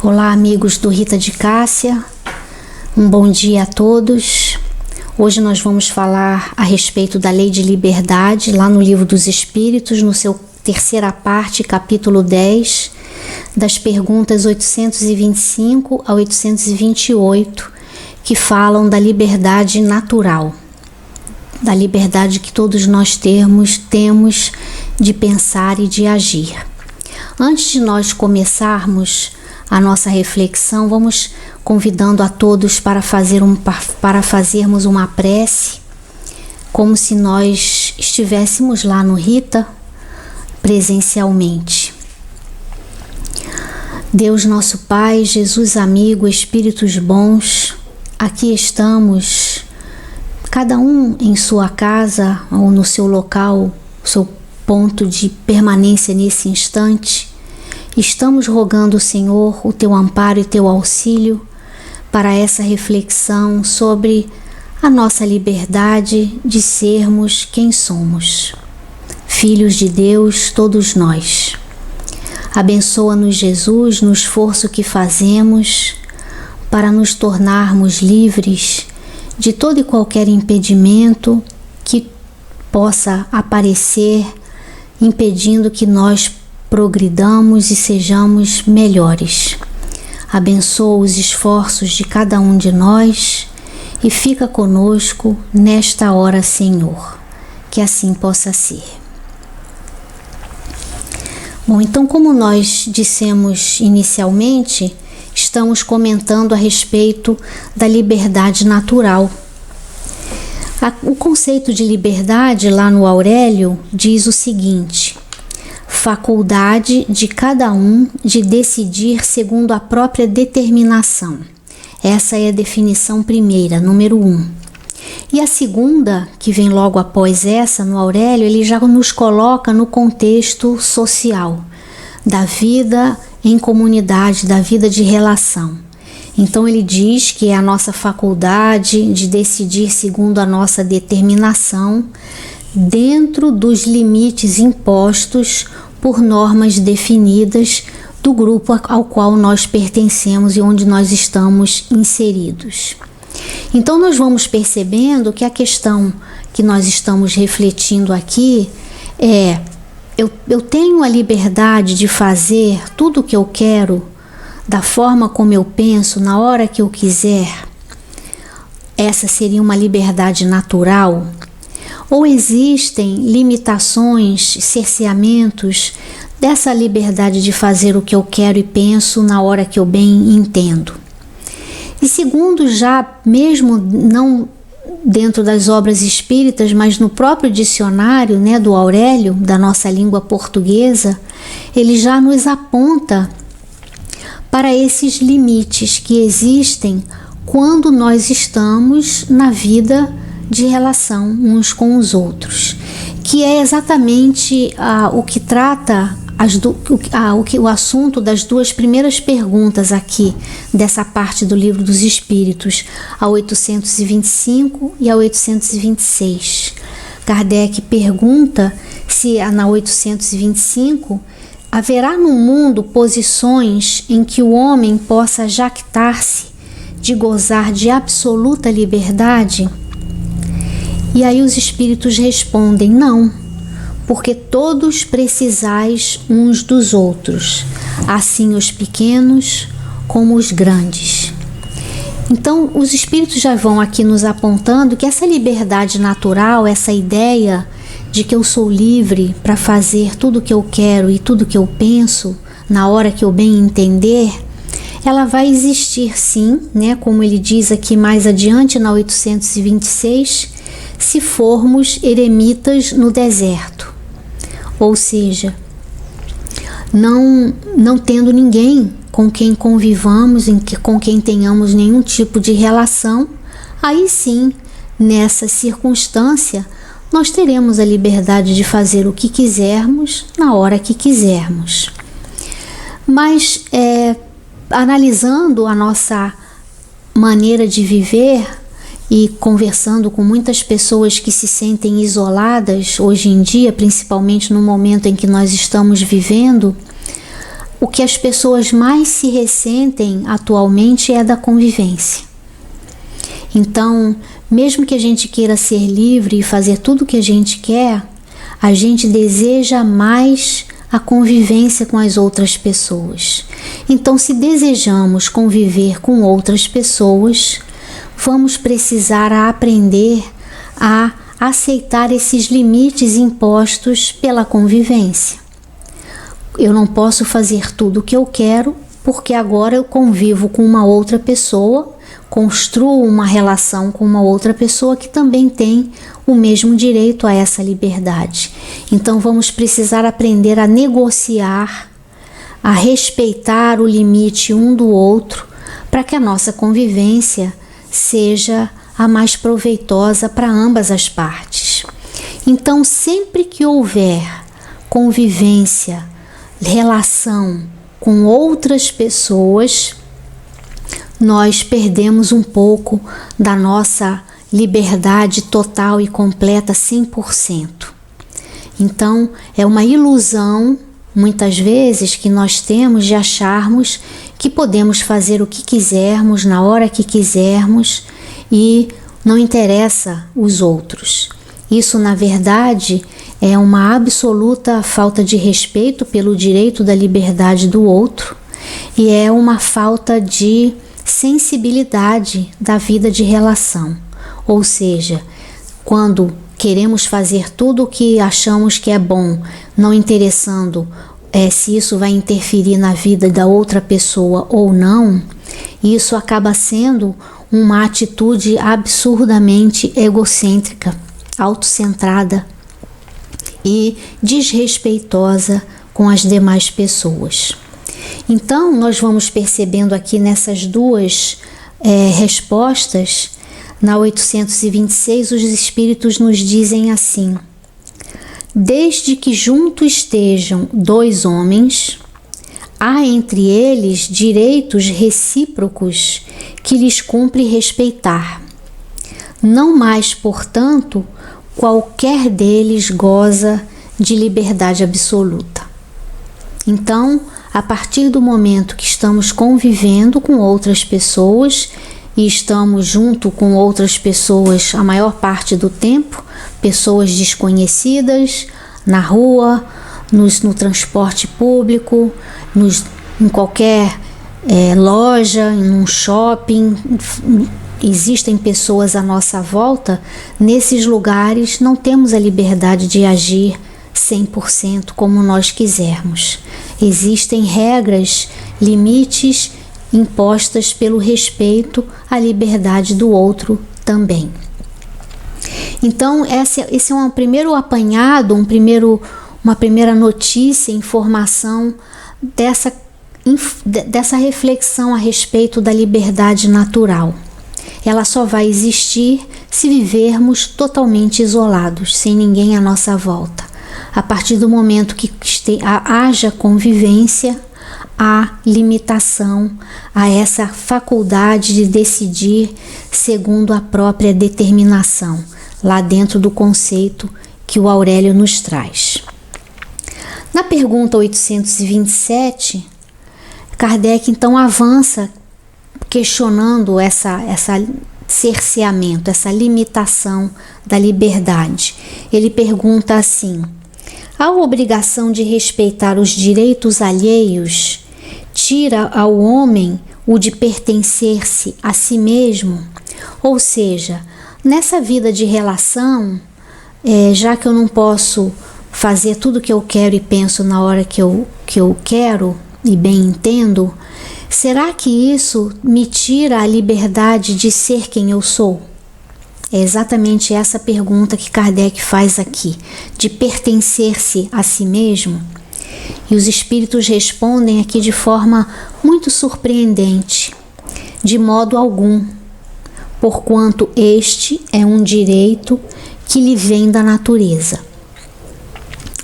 Olá, amigos do Rita de Cássia, um bom dia a todos. Hoje nós vamos falar a respeito da lei de liberdade, lá no Livro dos Espíritos, no seu terceira parte, capítulo 10, das perguntas 825 a 828, que falam da liberdade natural, da liberdade que todos nós temos de pensar e de agir. Antes de nós começarmos a nossa reflexão, vamos convidando a todos para fazermos uma prece, como se nós estivéssemos lá no Rita, presencialmente. Deus nosso Pai, Jesus amigo, Espíritos bons, aqui estamos, cada um em sua casa ou no seu local, seu ponto de permanência nesse instante. Estamos rogando, Senhor, o teu amparo e teu auxílio para essa reflexão sobre a nossa liberdade de sermos quem somos. Filhos de Deus, todos nós. Abençoa-nos, Jesus, no esforço que fazemos para nos tornarmos livres de todo e qualquer impedimento que possa aparecer, impedindo que nós progridamos e sejamos melhores. Abençoa os esforços de cada um de nós e fica conosco nesta hora, Senhor. Que assim possa ser. Bom, então, como nós dissemos inicialmente, estamos comentando a respeito da liberdade natural. O conceito de liberdade, lá no Aurélio, diz o seguinte: faculdade de cada um de decidir segundo a própria determinação. Essa é a definição primeira, número 1. E a segunda, que vem logo após essa, no Aurélio, ele já nos coloca no contexto social, da vida em comunidade, da vida de relação. Então ele diz que é a nossa faculdade de decidir segundo a nossa determinação, dentro dos limites impostos por normas definidas do grupo ao qual nós pertencemos e onde nós estamos inseridos. Então nós vamos percebendo que a questão que nós estamos refletindo aqui é: eu tenho a liberdade de fazer tudo o que eu quero, da forma como eu penso, na hora que eu quiser? Essa seria uma liberdade natural? Ou existem limitações, cerceamentos dessa liberdade de fazer o que eu quero e penso na hora que eu bem entendo? E segundo, já mesmo não dentro das obras espíritas, mas no próprio dicionário, do Aurélio, da nossa língua portuguesa, ele já nos aponta para esses limites que existem quando nós estamos na vida de relação uns com os outros, que é exatamente o que trata o assunto das duas primeiras perguntas aqui dessa parte do Livro dos Espíritos, a 825 e a 826. Kardec pergunta se na 825 haverá no mundo posições em que o homem possa jactar-se de gozar de absoluta liberdade? E aí os espíritos respondem: não, porque todos precisais uns dos outros, assim os pequenos como os grandes. Então os espíritos já vão aqui nos apontando que essa liberdade natural, essa ideia de que eu sou livre para fazer tudo o que eu quero e tudo o que eu penso na hora que eu bem entender, ela vai existir sim, como ele diz aqui mais adiante na 826, se formos eremitas no deserto, ou seja, não tendo ninguém com quem convivamos, com quem tenhamos nenhum tipo de relação, aí sim, nessa circunstância, nós teremos a liberdade de fazer o que quisermos, na hora que quisermos. Mas, analisando a nossa maneira de viver, e conversando com muitas pessoas que se sentem isoladas hoje em dia, principalmente no momento em que nós estamos vivendo, o que as pessoas mais se ressentem atualmente é da convivência. Então, mesmo que a gente queira ser livre e fazer tudo o que a gente quer, a gente deseja mais a convivência com as outras pessoas. Então, se desejamos conviver com outras pessoas, vamos precisar aprender a aceitar esses limites impostos pela convivência. Eu não posso fazer tudo o que eu quero, porque agora eu convivo com uma outra pessoa, construo uma relação com uma outra pessoa que também tem o mesmo direito a essa liberdade. Então vamos precisar aprender a negociar, a respeitar o limite um do outro, para que a nossa convivência seja a mais proveitosa para ambas as partes. Então, sempre que houver convivência, relação com outras pessoas, nós perdemos um pouco da nossa liberdade total e completa 100%. Então, é uma ilusão, muitas vezes, que nós temos de acharmos que podemos fazer o que quisermos, na hora que quisermos, e não interessa os outros. Isso, na verdade, é uma absoluta falta de respeito pelo direito da liberdade do outro e é uma falta de sensibilidade da vida de relação. Ou seja, quando queremos fazer tudo o que achamos que é bom, não interessando se isso vai interferir na vida da outra pessoa ou não, isso acaba sendo uma atitude absurdamente egocêntrica, autocentrada e desrespeitosa com as demais pessoas. Então, nós vamos percebendo aqui nessas duas respostas, na 826, os Espíritos nos dizem assim: desde que junto estejam dois homens, há entre eles direitos recíprocos que lhes cumpre respeitar. Não mais, portanto, qualquer deles goza de liberdade absoluta. Então, a partir do momento que estamos convivendo com outras pessoas e estamos junto com outras pessoas a maior parte do tempo, pessoas desconhecidas, na rua, no transporte público, em qualquer loja, em um shopping, existem pessoas à nossa volta, nesses lugares não temos a liberdade de agir 100% como nós quisermos. Existem regras, limites impostas pelo respeito à liberdade do outro também. Então, esse é um primeiro apanhado, uma primeira notícia, informação dessa reflexão a respeito da liberdade natural. Ela só vai existir se vivermos totalmente isolados, sem ninguém à nossa volta. A partir do momento que haja convivência, há limitação a essa faculdade de decidir segundo a própria determinação, lá dentro do conceito que o Aurélio nos traz. Na pergunta 827, Kardec então avança questionando essa cerceamento, essa limitação da liberdade. Ele pergunta assim: a obrigação de respeitar os direitos alheios tira ao homem o de pertencer-se a si mesmo? Ou seja, nessa vida de relação, já que eu não posso fazer tudo o que eu quero e penso na hora que eu quero e bem entendo, será que isso me tira a liberdade de ser quem eu sou? É exatamente essa pergunta que Kardec faz aqui, de pertencer-se a si mesmo. E os espíritos respondem aqui de forma muito surpreendente: de modo algum, porquanto este é um direito que lhe vem da natureza.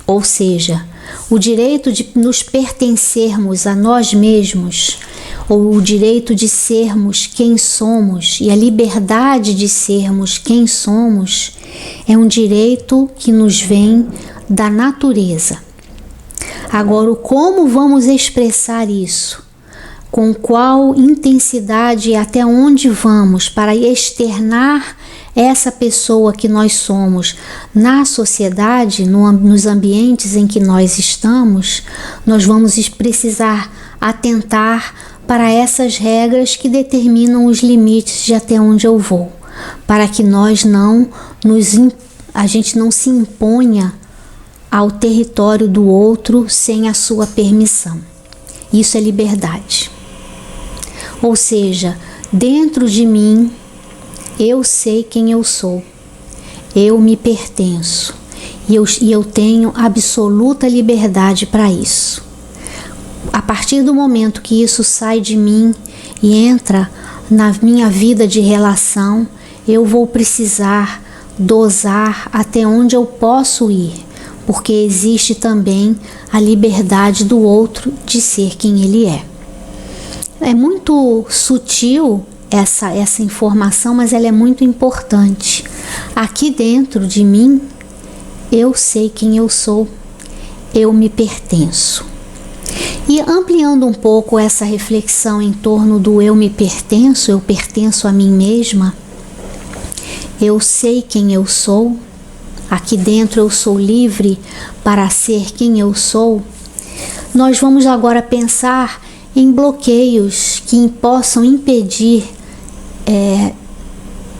Ou seja, o direito de nos pertencermos a nós mesmos, ou o direito de sermos quem somos e a liberdade de sermos quem somos, é um direito que nos vem da natureza. Agora, o como vamos expressar isso? Com qual intensidade e até onde vamos para externar essa pessoa que nós somos na sociedade, nos ambientes em que nós estamos, nós vamos precisar atentar para essas regras que determinam os limites de até onde eu vou, para que a gente não se imponha ao território do outro sem a sua permissão. Isso é liberdade. Ou seja, dentro de mim, eu sei quem eu sou, eu me pertenço e eu tenho absoluta liberdade para isso. A partir do momento que isso sai de mim e entra na minha vida de relação, eu vou precisar dosar até onde eu posso ir, porque existe também a liberdade do outro de ser quem ele é. É muito sutil essa informação, mas ela é muito importante. Aqui dentro de mim, eu sei quem eu sou, eu me pertenço. E ampliando um pouco essa reflexão em torno do eu me pertenço, eu pertenço a mim mesma, eu sei quem eu sou, aqui dentro eu sou livre para ser quem eu sou. Nós vamos agora pensar em bloqueios que possam impedir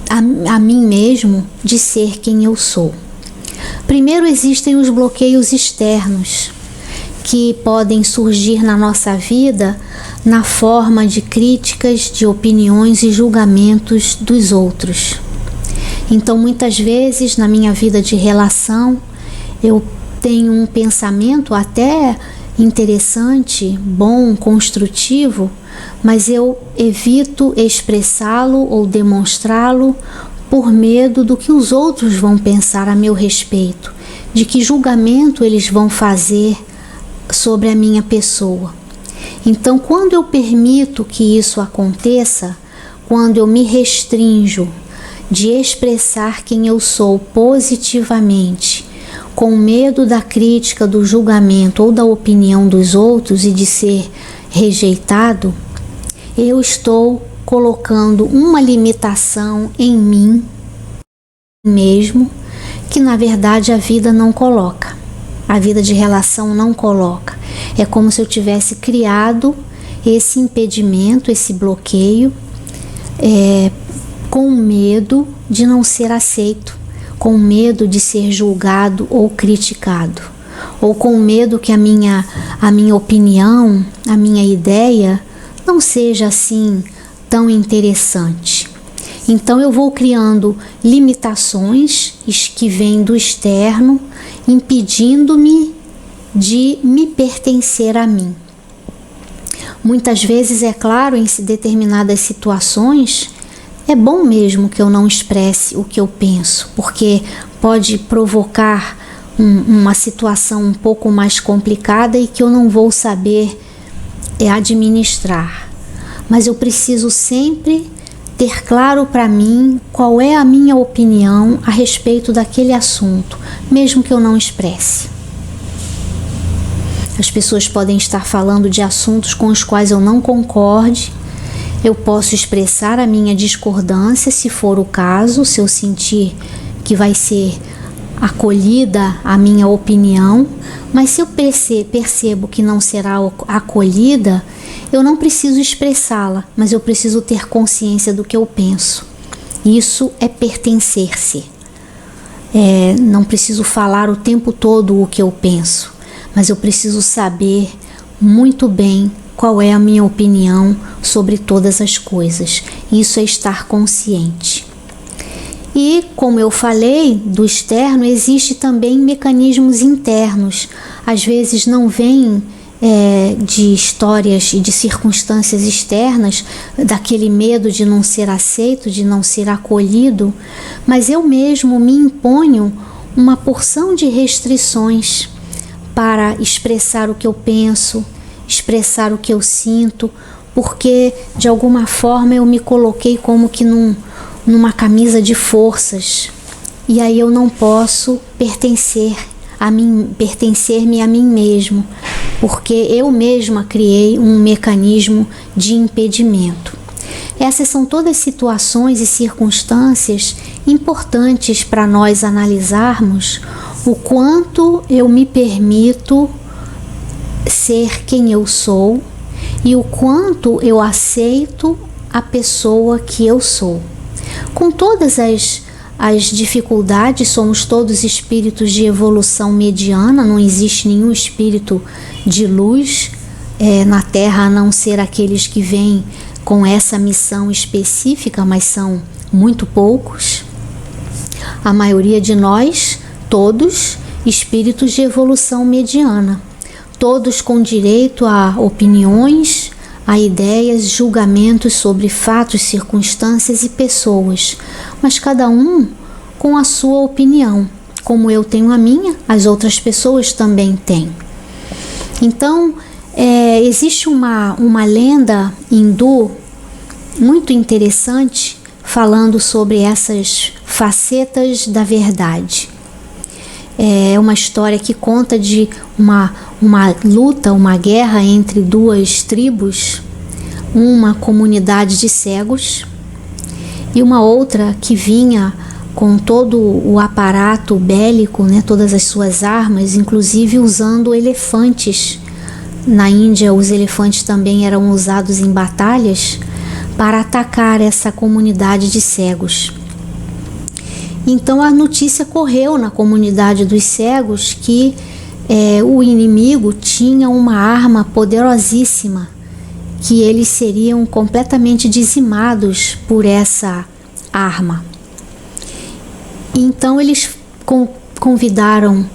a mim mesmo de ser quem eu sou. Primeiro, existem os bloqueios externos, que podem surgir na nossa vida na forma de críticas, de opiniões e julgamentos dos outros. Então, muitas vezes, na minha vida de relação, eu tenho um pensamento até interessante, bom, construtivo, mas eu evito expressá-lo ou demonstrá-lo por medo do que os outros vão pensar a meu respeito, de que julgamento eles vão fazer sobre a minha pessoa. Então, quando eu permito que isso aconteça, quando eu me restringo de expressar quem eu sou positivamente, com medo da crítica, do julgamento ou da opinião dos outros e de ser rejeitado, eu estou colocando uma limitação em mim mesmo, que na verdade a vida não coloca. A vida de relação não coloca. É como se eu tivesse criado esse impedimento, esse bloqueio, com medo de não ser aceito, com medo de ser julgado ou criticado, ou com medo que a minha opinião, a minha ideia não seja assim tão interessante. Então eu vou criando limitações que vêm do externo, impedindo-me de me pertencer a mim. Muitas vezes, é claro, em determinadas situações, é bom mesmo que eu não expresse o que eu penso, porque pode provocar uma situação um pouco mais complicada e que eu não vou saber administrar. Mas eu preciso sempre ter claro para mim qual é a minha opinião a respeito daquele assunto, mesmo que eu não expresse. As pessoas podem estar falando de assuntos com os quais eu não concorde. Eu posso expressar a minha discordância, se for o caso, se eu sentir que vai ser acolhida a minha opinião, mas se eu percebo que não será acolhida, eu não preciso expressá-la, mas eu preciso ter consciência do que eu penso. Isso é pertencer-se. Não preciso falar o tempo todo o que eu penso, mas eu preciso saber muito bem qual é a minha opinião sobre todas as coisas. Isso é estar consciente. E, como eu falei, do externo, existe também mecanismos internos. Às vezes não vêm de histórias e de circunstâncias externas, daquele medo de não ser aceito, de não ser acolhido, mas eu mesmo me imponho uma porção de restrições para expressar o que eu penso, expressar o que eu sinto, porque de alguma forma eu me coloquei como que numa camisa de forças, e aí eu não posso pertencer-me a mim mesmo, porque eu mesma criei um mecanismo de impedimento. Essas são todas situações e circunstâncias importantes para nós analisarmos o quanto eu me permito ser quem eu sou e o quanto eu aceito a pessoa que eu sou. Com todas as dificuldades, somos todos espíritos de evolução mediana, não existe nenhum espírito de luz na Terra, a não ser aqueles que vêm com essa missão específica, mas são muito poucos. A maioria de nós, todos espíritos de evolução mediana, todos com direito a opiniões, a ideias, julgamentos sobre fatos, circunstâncias e pessoas, mas cada um com a sua opinião. Como eu tenho a minha, as outras pessoas também têm. Então, existe uma lenda hindu muito interessante falando sobre essas facetas da verdade. É uma história que conta de uma luta, uma guerra entre duas tribos, uma comunidade de cegos e uma outra que vinha com todo o aparato bélico, todas as suas armas, inclusive usando elefantes. Na Índia, os elefantes também eram usados em batalhas para atacar essa comunidade de cegos. Então a notícia correu na comunidade dos cegos que o inimigo tinha uma arma poderosíssima, que eles seriam completamente dizimados por essa arma. Então eles convidaram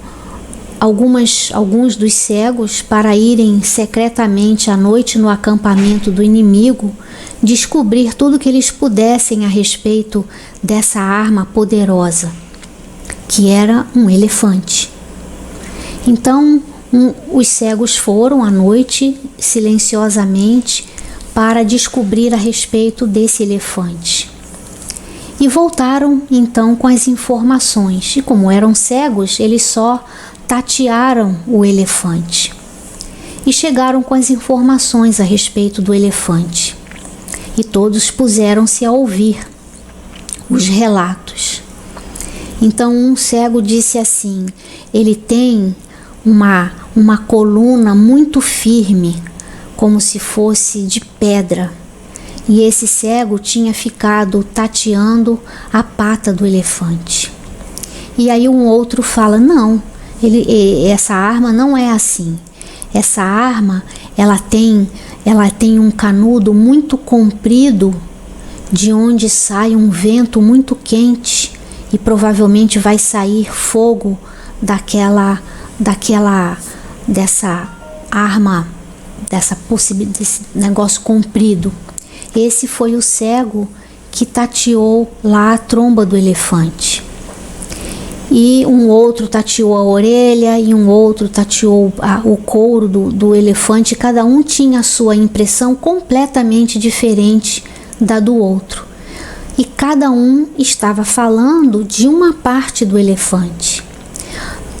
alguns dos cegos para irem secretamente à noite no acampamento do inimigo, descobrir tudo que eles pudessem a respeito dessa arma poderosa, que era um elefante. Então, os cegos foram à noite, silenciosamente, para descobrir a respeito desse elefante. E voltaram, então, com as informações. E como eram cegos, eles só tatearam o elefante. E chegaram com as informações a respeito do elefante. E todos puseram-se a ouvir os relatos. Então um cego disse assim: ele tem uma coluna muito firme, como se fosse de pedra. E esse cego tinha ficado tateando a pata do elefante. E aí um outro fala: não, essa arma não é assim. Essa arma, ela tem um canudo muito comprido, de onde sai um vento muito quente e provavelmente vai sair fogo dessa arma, desse negócio comprido. Esse foi o cego que tateou lá a tromba do elefante. E um outro tateou a orelha e um outro tateou o couro do elefante. Cada um tinha a sua impressão completamente diferente da do outro. E cada um estava falando de uma parte do elefante.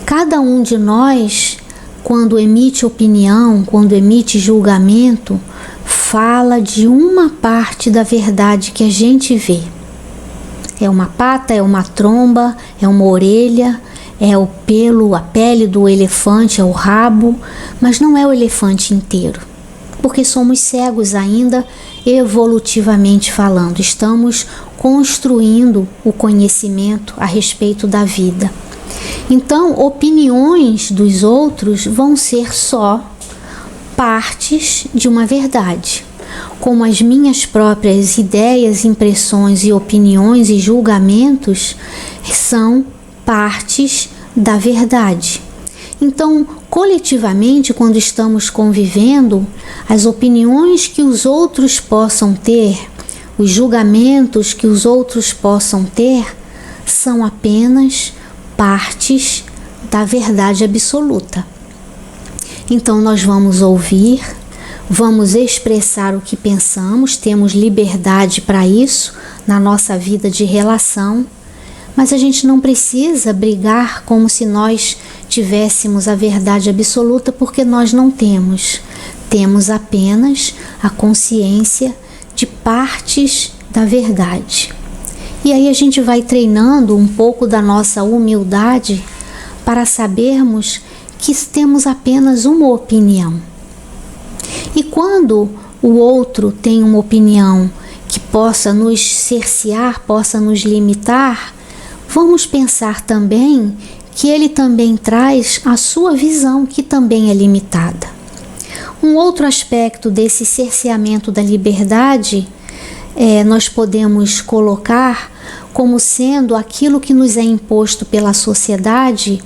Cada um de nós, quando emite opinião, quando emite julgamento, fala de uma parte da verdade que a gente vê. É uma pata, é uma tromba, é uma orelha, é o pelo, a pele do elefante, é o rabo, mas não é o elefante inteiro, porque somos cegos ainda, evolutivamente falando. Estamos construindo o conhecimento a respeito da vida. Então, opiniões dos outros vão ser só partes de uma verdade, como as minhas próprias ideias, impressões e opiniões e julgamentos são partes da verdade. Então, coletivamente, quando estamos convivendo, as opiniões que os outros possam ter, os julgamentos que os outros possam ter, são apenas partes da verdade absoluta. Então, nós vamos ouvir, vamos expressar o que pensamos, temos liberdade para isso na nossa vida de relação, Mas a gente não precisa brigar como se nós tivéssemos a verdade absoluta, porque nós não temos. Temos apenas a consciência de partes da verdade. E aí a gente vai treinando um pouco da nossa humildade para sabermos que temos apenas uma opinião. E quando o outro tem uma opinião que possa nos cercear, possa nos limitar, vamos pensar também que ele também traz a sua visão, que também é limitada. Um outro aspecto desse cerceamento da liberdade nós podemos colocar como sendo aquilo que nos é imposto pela sociedade,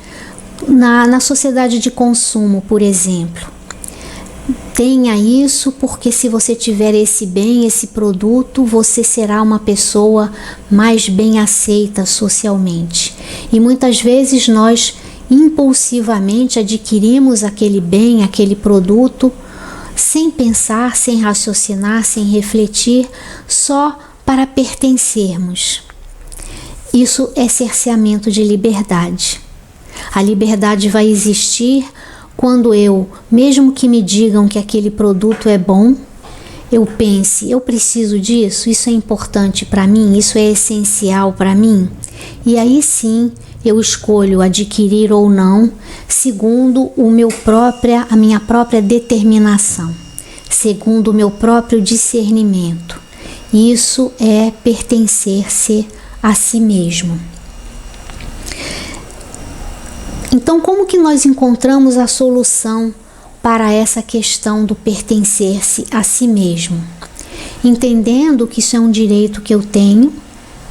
na sociedade de consumo, por exemplo. Tenha isso, porque se você tiver esse bem, esse produto, você será uma pessoa mais bem aceita socialmente. E muitas vezes nós impulsivamente adquirimos aquele bem, aquele produto, sem pensar, sem raciocinar, sem refletir, só para pertencermos. Isso é cerceamento de liberdade. A liberdade vai existir quando eu, mesmo que me digam que aquele produto é bom, eu pense, eu preciso disso, isso é importante para mim, isso é essencial para mim. E aí sim eu escolho adquirir ou não, segundo a minha própria determinação, segundo o meu próprio discernimento. Isso é pertencer-se a si mesmo. Então, como que nós encontramos a solução para essa questão do pertencer-se a si mesmo? Entendendo que isso é um direito que eu tenho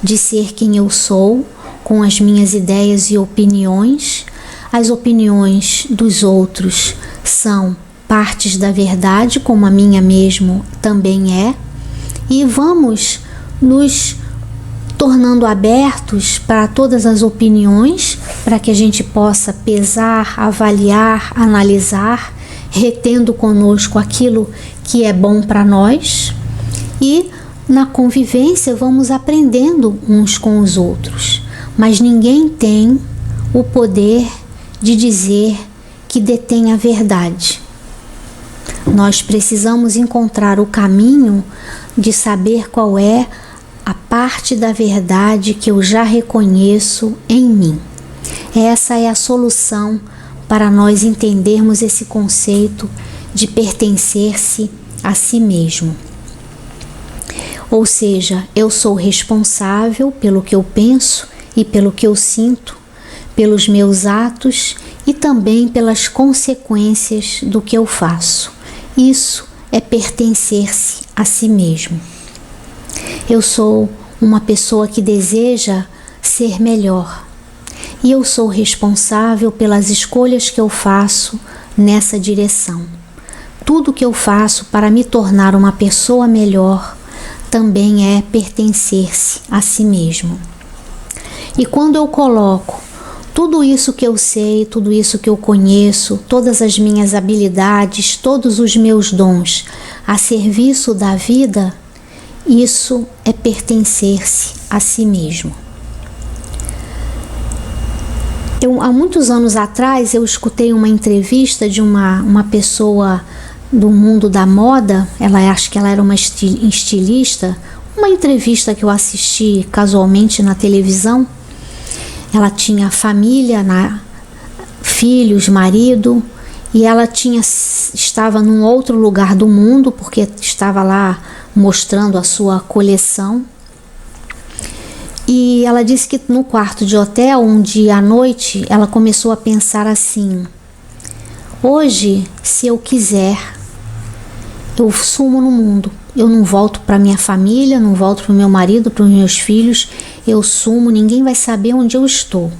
de ser quem eu sou, com as minhas ideias e opiniões. As opiniões dos outros são partes da verdade, como a minha mesmo também é, e vamos nos tornando abertos para todas as opiniões, para que a gente possa pesar, avaliar, analisar, retendo conosco aquilo que é bom para nós, e na convivência vamos aprendendo uns com os outros. Mas ninguém tem o poder de dizer que detém a verdade. Nós precisamos encontrar o caminho de saber qual é a parte da verdade que eu já reconheço em mim. Essa é a solução para nós entendermos esse conceito de pertencer-se a si mesmo. Ou seja, eu sou responsável pelo que eu penso e pelo que eu sinto, pelos meus atos e também pelas consequências do que eu faço. Isso é pertencer-se a si mesmo. Eu sou uma pessoa que deseja ser melhor e eu sou responsável pelas escolhas que eu faço nessa direção. Tudo que eu faço para me tornar uma pessoa melhor também é pertencer-se a si mesmo. E quando eu coloco tudo isso que eu sei, tudo isso que eu conheço, todas as minhas habilidades, todos os meus dons a serviço da vida, isso é pertencer-se a si mesmo. Há muitos anos atrás, eu escutei uma entrevista de uma pessoa do mundo da moda. Acho que ela era uma estilista. Uma entrevista que eu assisti casualmente na televisão. Ela tinha família, filhos, marido, e ela estava num outro lugar do mundo, porque estava lá mostrando a sua coleção. E ela disse que no quarto de hotel, um dia à noite, ela começou a pensar assim: hoje, se eu quiser, eu sumo no mundo. Eu não volto para minha família, não volto para o meu marido, para os meus filhos. Eu sumo, ninguém vai saber onde eu estou.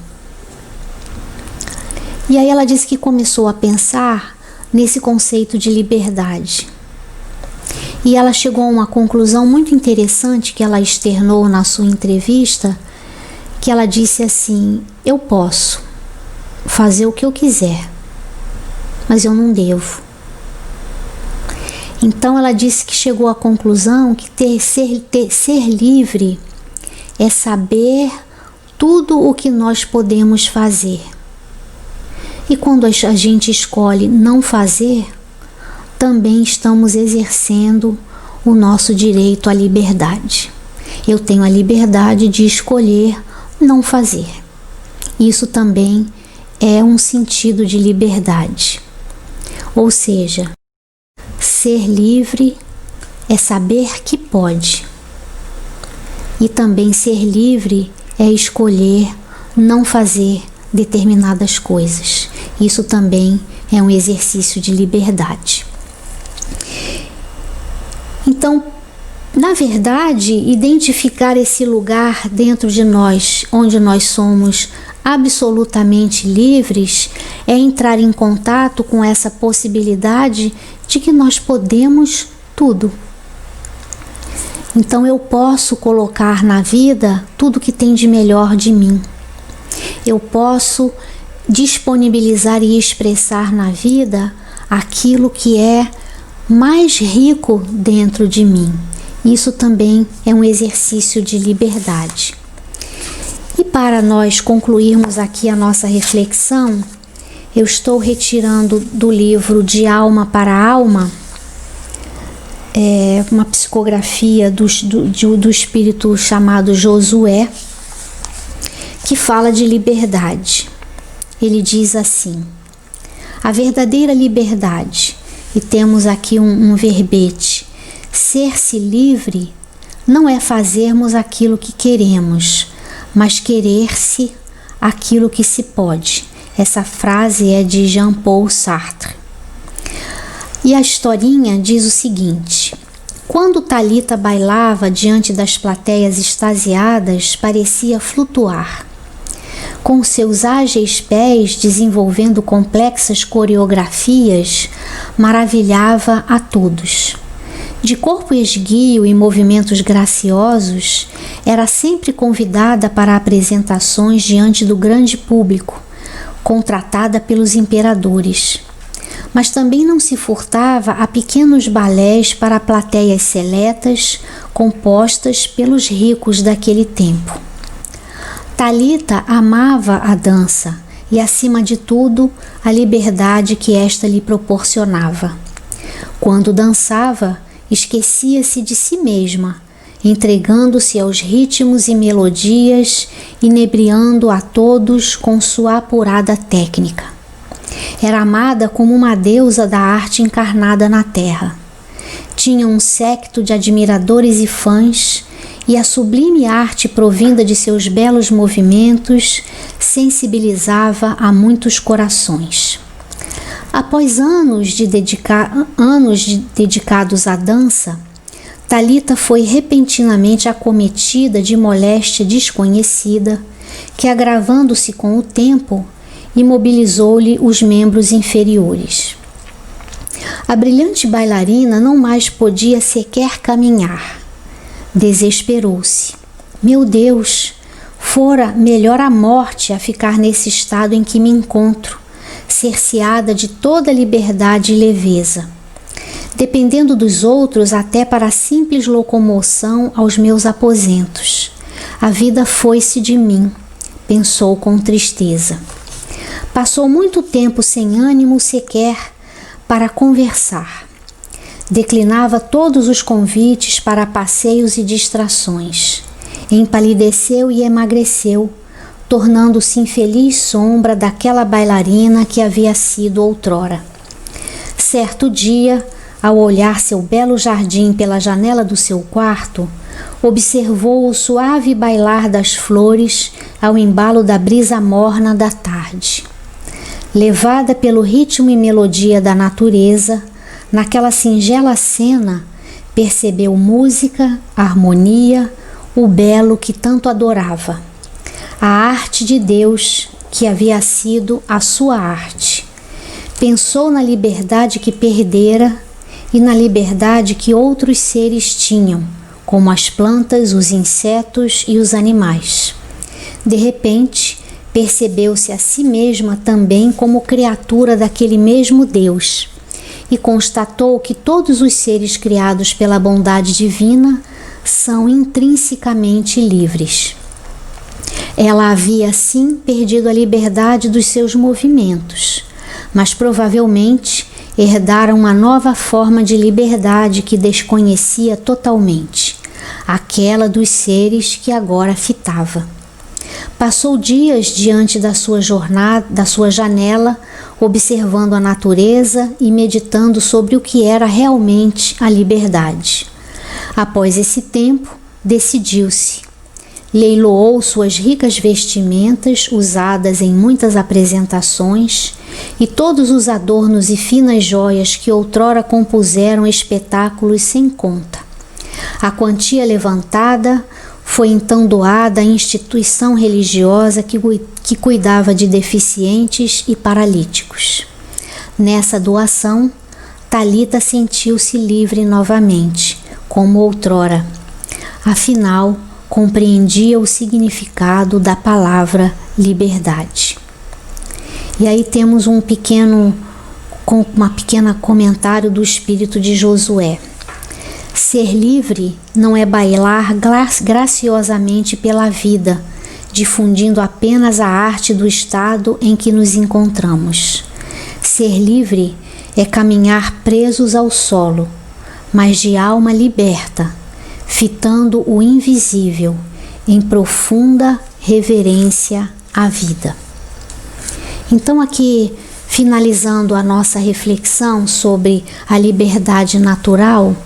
E aí ela disse que começou a pensar nesse conceito de liberdade. E ela chegou a uma conclusão muito interessante que ela externou na sua entrevista, que ela disse assim: eu posso fazer o que eu quiser, mas eu não devo. Então ela disse que chegou à conclusão que ser livre é saber tudo o que nós podemos fazer. E quando a gente escolhe não fazer, também estamos exercendo o nosso direito à liberdade. Eu tenho a liberdade de escolher não fazer. Isso também é um sentido de liberdade. Ou seja, ser livre é saber que pode. E também ser livre é escolher não fazer determinadas coisas. Isso também é um exercício de liberdade. Então, na verdade, identificar esse lugar dentro de nós, onde nós somos absolutamente livres, é entrar em contato com essa possibilidade de que nós podemos tudo. Então eu posso colocar na vida tudo que tem de melhor de mim. Eu posso disponibilizar e expressar na vida aquilo que é mais rico dentro de mim. Isso também é um exercício de liberdade. E para nós concluirmos aqui a nossa reflexão, eu estou retirando do livro De Alma para Alma, uma psicografia do espírito chamado Josué, que fala de liberdade. Ele diz assim: a verdadeira liberdade, e temos aqui um verbete, ser-se livre não é fazermos aquilo que queremos, mas querer-se aquilo que se pode. Essa frase é de Jean-Paul Sartre. E a historinha diz o seguinte: quando Thalita bailava diante das plateias extasiadas, parecia flutuar. Com seus ágeis pés desenvolvendo complexas coreografias, maravilhava a todos. De corpo esguio e movimentos graciosos, era sempre convidada para apresentações diante do grande público, contratada pelos imperadores. Mas também não se furtava a pequenos balés para plateias seletas, compostas pelos ricos daquele tempo. Thalita amava a dança e, acima de tudo, a liberdade que esta lhe proporcionava. Quando dançava, esquecia-se de si mesma, entregando-se aos ritmos e melodias, inebriando a todos com sua apurada técnica. Era amada como uma deusa da arte encarnada na terra. Tinha um séquito de admiradores e fãs, e a sublime arte provinda de seus belos movimentos sensibilizava a muitos corações. Após anos dedicados à dança, Thalita foi repentinamente acometida de moléstia desconhecida, que, agravando-se com o tempo, imobilizou-lhe os membros inferiores. A brilhante bailarina não mais podia sequer caminhar. Desesperou-se. Meu Deus, fora melhor a morte a ficar nesse estado em que me encontro, cerceada de toda liberdade e leveza, dependendo dos outros até para a simples locomoção aos meus aposentos. A vida foi-se de mim, pensou com tristeza. Passou muito tempo sem ânimo sequer para conversar. Declinava todos os convites para passeios e distrações. Empalideceu e emagreceu, tornando-se infeliz sombra daquela bailarina que havia sido outrora. Certo dia, ao olhar seu belo jardim pela janela do seu quarto, observou o suave bailar das flores ao embalo da brisa morna da tarde. Levada pelo ritmo e melodia da natureza, naquela singela cena, percebeu música, harmonia, o belo que tanto adorava. A arte de Deus, que havia sido a sua arte. Pensou na liberdade que perdera e na liberdade que outros seres tinham, como as plantas, os insetos e os animais. De repente, percebeu-se a si mesma também como criatura daquele mesmo Deus, e constatou que todos os seres criados pela bondade divina são intrinsecamente livres. Ela havia, sim, perdido a liberdade dos seus movimentos, mas provavelmente herdara uma nova forma de liberdade que desconhecia totalmente, aquela dos seres que agora fitava. Passou dias diante da sua janela, observando a natureza e meditando sobre o que era realmente a liberdade. Após esse tempo, decidiu-se. Leiloou suas ricas vestimentas, usadas em muitas apresentações, e todos os adornos e finas joias que outrora compuseram espetáculos sem conta. A quantia levantada foi então doada à instituição religiosa que cuidava de deficientes e paralíticos. Nessa doação, Talita sentiu-se livre novamente, como outrora. Afinal, compreendia o significado da palavra liberdade. E aí temos uma pequena comentário do espírito de Josué. Ser livre não é bailar graciosamente pela vida, difundindo apenas a arte do estado em que nos encontramos. Ser livre é caminhar presos ao solo, mas de alma liberta, fitando o invisível em profunda reverência à vida. Então, aqui, finalizando a nossa reflexão sobre a liberdade natural,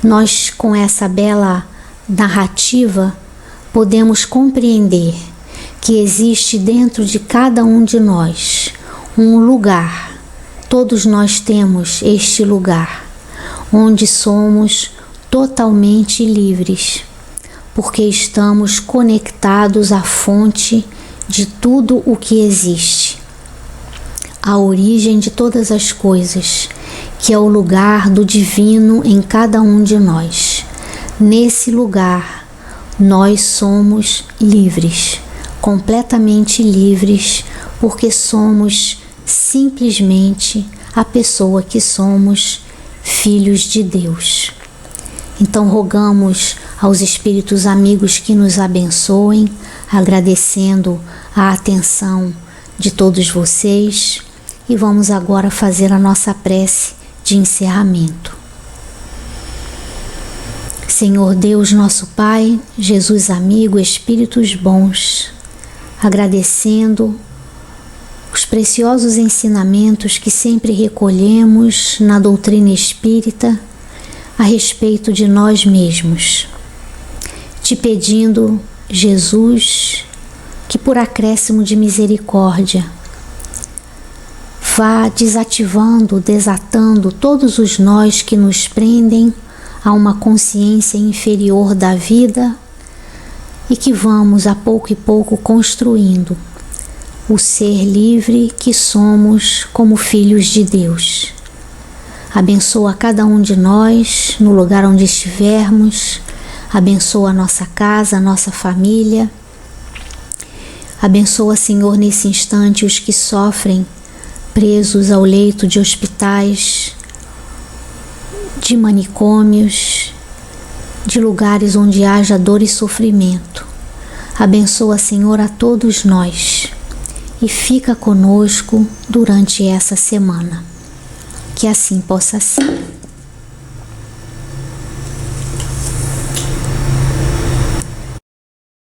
nós, com essa bela narrativa, podemos compreender que existe dentro de cada um de nós um lugar. Todos nós temos este lugar, onde somos totalmente livres, porque estamos conectados à fonte de tudo o que existe, à origem de todas as coisas, que é o lugar do divino em cada um de nós. Nesse lugar, nós somos livres, completamente livres, porque somos simplesmente a pessoa que somos, filhos de Deus. Então, rogamos aos espíritos amigos que nos abençoem, agradecendo a atenção de todos vocês, e vamos agora fazer a nossa prece de encerramento. Senhor Deus, nosso Pai, Jesus amigo, Espíritos bons, agradecendo os preciosos ensinamentos que sempre recolhemos na doutrina espírita a respeito de nós mesmos, te pedindo, Jesus, que por acréscimo de misericórdia vá desativando, desatando todos os nós que nos prendem a uma consciência inferior da vida e que vamos a pouco e pouco construindo o ser livre que somos como filhos de Deus. Abençoa cada um de nós no lugar onde estivermos, abençoa a nossa casa, a nossa família. Abençoa, Senhor, nesse instante os que sofrem presos ao leito de hospitais, de manicômios, de lugares onde haja dor e sofrimento. Abençoa, Senhor, a todos nós e fica conosco durante essa semana. Que assim possa ser.